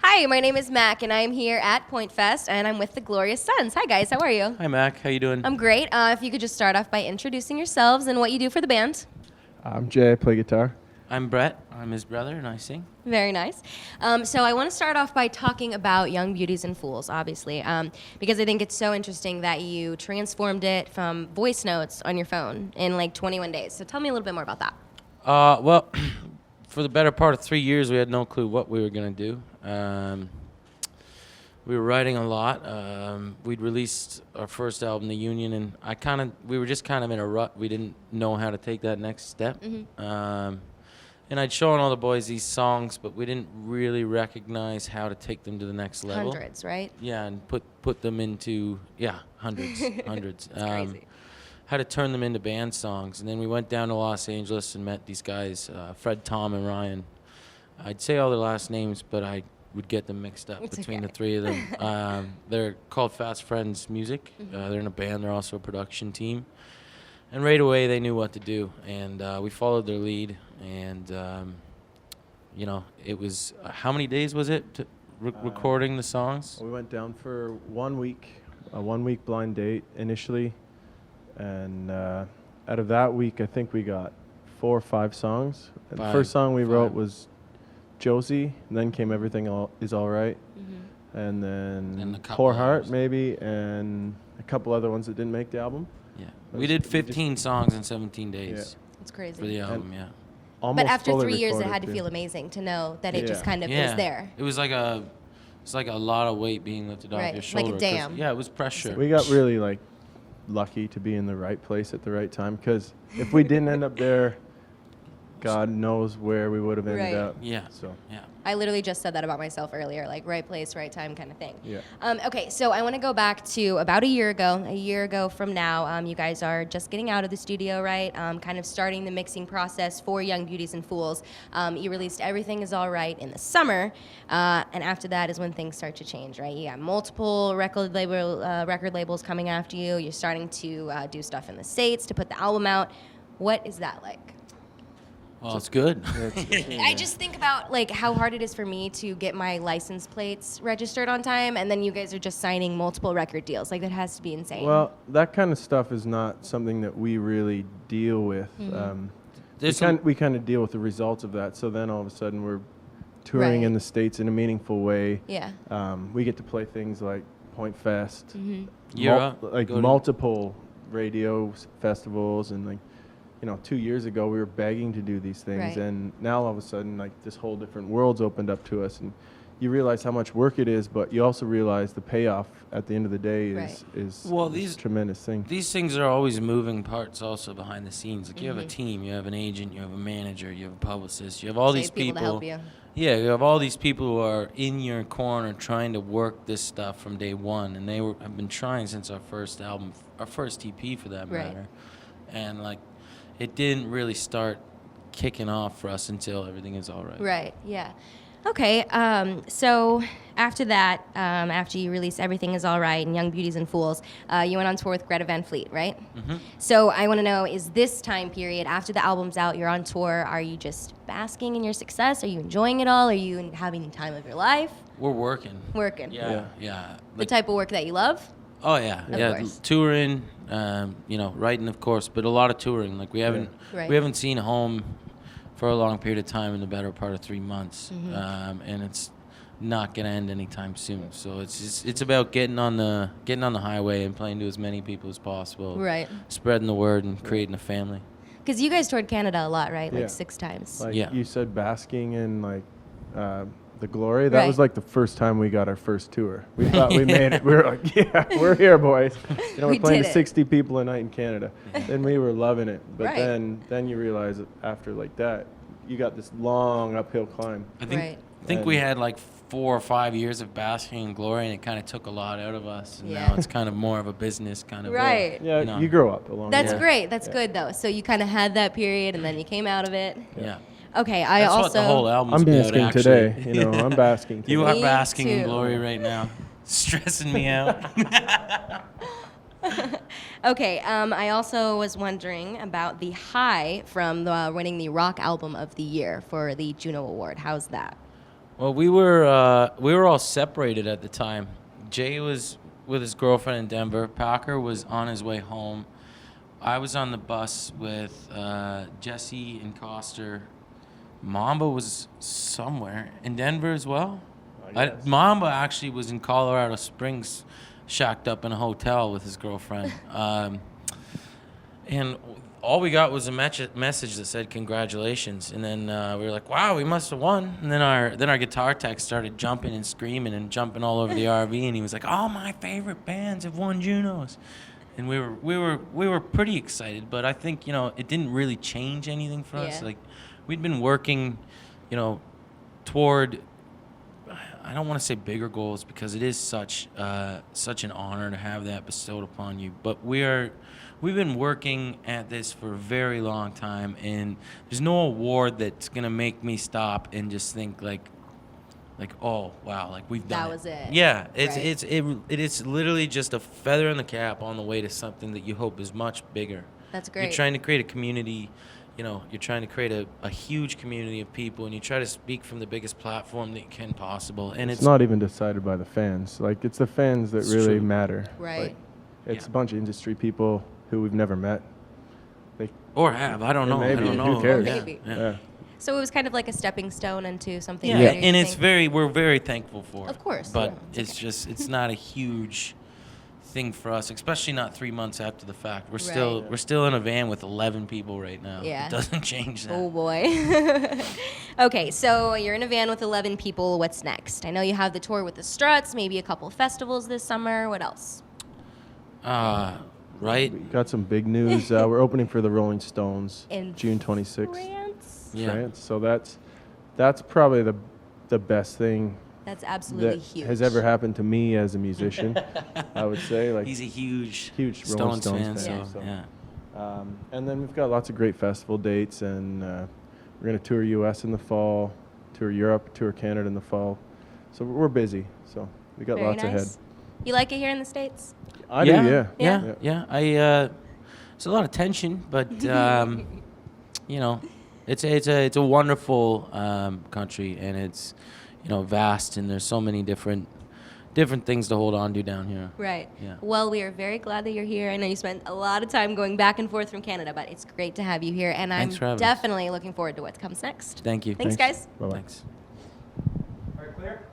Hi, my name is Mac, and I'm here at Pointfest, and I'm with the Glorious Sons. Hi, guys. How are you? Hi, Mac. How you doing? I'm great. If you could just start off by introducing yourselves and what you do for the band. I'm Jay. I play guitar. I'm Brett. I'm his brother, and I sing. Very nice. So I want to start off by talking about Young Beauties and Fools, obviously, because I think it's so interesting that you transformed it from voice notes on your phone in like 21 days. So tell me a little bit more about that. Well, for the better part of 3 years, we had no clue what we were going to do. We were writing a lot. We'd released our first album, The Union, and we were just kind of in a rut. We didn't know how to take that next step. Mm-hmm. And I'd shown all the boys these songs, but we didn't really recognize how to take them to the next level. Hundreds, right? Yeah, and put them into, hundreds. That's crazy. How to turn them into band songs. And then we went down to Los Angeles and met these guys, Fred, Tom, and Ryan. I'd say all their last names, but I would get them mixed up between the three of them. They're called Fast Friends Music. Mm-hmm. They're in a band. They're also a production team. And right away, they knew what to do. And we followed their lead. And, it was, how many days was it to recording the songs? We went down for 1 week, a 1 week blind date initially. And out of that week, I think we got 4 or 5 songs. And the first song we wrote was Josie, and then came Everything Is All Right. Mm-hmm. And then Poor Heart, maybe, and a couple other ones that didn't make the album. Yeah. We did 15 songs in 17 days. Yeah. That's crazy. For the album, yeah. But after 3 years, it had to feel amazing to know that it just kind of was there. It was like a lot of weight being lifted off your shoulder. Like a dam. Yeah, it was pressure. We got really lucky to be in the right place at the right time, because if we didn't end up there, God knows where we would have ended up. Yeah. So. Yeah. I literally just said that about myself earlier, like right place, right time kind of thing. Yeah. Okay, so I want to go back to about a year ago from now. You guys are just getting out of the studio, right? Kind of starting the mixing process for Young Beauties and Fools. You released Everything Is All Right in the summer, and after that is when things start to change, right? You got multiple record labels coming after you. You're starting to do stuff in the States to put the album out. What is that like? Well, it's good. I just think about like how hard it is for me to get my license plates registered on time, and then you guys are just signing multiple record deals. Like that has to be insane. Well, that kind of stuff is not something that we really deal with. Mm-hmm. We kind of deal with the results of that. So then all of a sudden we're touring in the States in a meaningful way. Yeah. We get to play things like Pointfest, mm-hmm. Multiple radio festivals, and 2 years ago we were begging to do these things, and now all of a sudden this whole different world's opened up to us, and you realize how much work it is, but you also realize the payoff at the end of the day is a tremendous thing. These things are always moving parts also behind the scenes. Like you have a team, you have an agent, you have a manager, you have a publicist, you have all these people to help you. Yeah, you have all these people who are in your corner trying to work this stuff from day one, and have been trying since our first album, our first EP for that matter, and it didn't really start kicking off for us until Everything Is All Right. Right, yeah. Okay, so after that, after you released Everything Is All Right and Young Beauties and Fools, you went on tour with Greta Van Fleet, right? Mm-hmm. So I want to know, is this time period, after the album's out, you're on tour, are you just basking in your success? Are you enjoying it all? Are you having the time of your life? We're working. Working. Yeah. The type of work that you love? Oh, yeah. Of course. Touring, writing, of course, but a lot of touring. We haven't seen home for a long period of time in the better part of 3 months, and it's not going to end anytime soon. So it's about getting on the highway and playing to as many people as possible. Right. Spreading the word and creating a family. Because you guys toured Canada a lot, right? 6 times. You said basking in the glory. That was the first time we got our first tour. We thought we made it. We were like, yeah, we're here, boys. We're playing to 60 people a night in Canada. Then we were loving it. But then you realize that after that, you got this long uphill climb. I think we had 4 or 5 years of basking in glory, and it kind of took a lot out of us. And now it's kind of more of a business kind of. Right. You grow up along. That's great. That's good though. So you kind of had that period, and then you came out of it. Yeah. Okay, That's what the whole album's I'm basking about, today. I'm basking today. You are basking in glory right now. Stressing me out. Okay, I also was wondering about the high from winning the Rock Album of the Year for the Juno Award. How's that? Well, we were all separated at the time. Jay was with his girlfriend in Denver. Packer was on his way home. I was on the bus with Jesse and Coster. Mamba was somewhere in Denver as well. Mamba actually was in Colorado Springs, shacked up in a hotel with his girlfriend. And all we got was a message that said congratulations, and then we were like, wow, we must have won. And then our guitar tech started jumping and screaming and jumping all over the RV, and he was like, all my favorite bands have won Junos. And we were pretty excited, but I think, it didn't really change anything for us. Like, we'd been working, toward, I don't want to say bigger goals, because it is such an honor to have that bestowed upon you, but we've been working at this for a very long time, and there's no award that's gonna make me stop and just think like, oh wow, like we've done That was it. Yeah, Right. it is literally just a feather in the cap on the way to something that you hope is much bigger. That's great. You're trying to create a community. You're trying to create a huge community of people, and you try to speak from the biggest platform that you can possible. And It's not even decided by the fans. Like, it's the fans that It's really true. matter. Right. Like, it's Yeah. a bunch of industry people who we've never met. or have I don't know. Maybe. I don't know. Who cares? Yeah, Maybe. yeah. Yeah. So it was kind of like a stepping stone into something Yeah, greater, and you it's think? we're very thankful for it. Of course, But yeah. it's not a huge thing for us, especially not 3 months after the fact. We're still in a van with 11 people right now. Yeah. It doesn't change that. Oh boy. Okay, so you're in a van with 11 people. What's next? I know you have the tour with the Struts, maybe a couple festivals this summer. What else? Right? We got some big news. We're opening for the Rolling Stones In June 26th. France? Yeah. France. So that's probably the best thing That's absolutely that huge. has ever happened to me as a musician. I would say, like, He's a huge Rolling Stones Stones fan, fan, so so. yeah. And then we've got lots of great festival dates, and we're going to tour U.S. in the fall, tour Europe, tour Canada in the fall. So we're busy. So we got Very lots nice. ahead. You like it here in the States? I do, yeah. Yeah. It's a lot of tension, but it's a wonderful country, and it's vast, and there's so many different things to hold on to down here. Right. Yeah. Well, we are very glad that you're here. I know you spent a lot of time going back and forth from Canada, but it's great to have you here, and Thanks for I'm having us. definitely looking forward to what comes next. Thank you. Thanks, guys. Bye-bye. Thanks. All right, clear?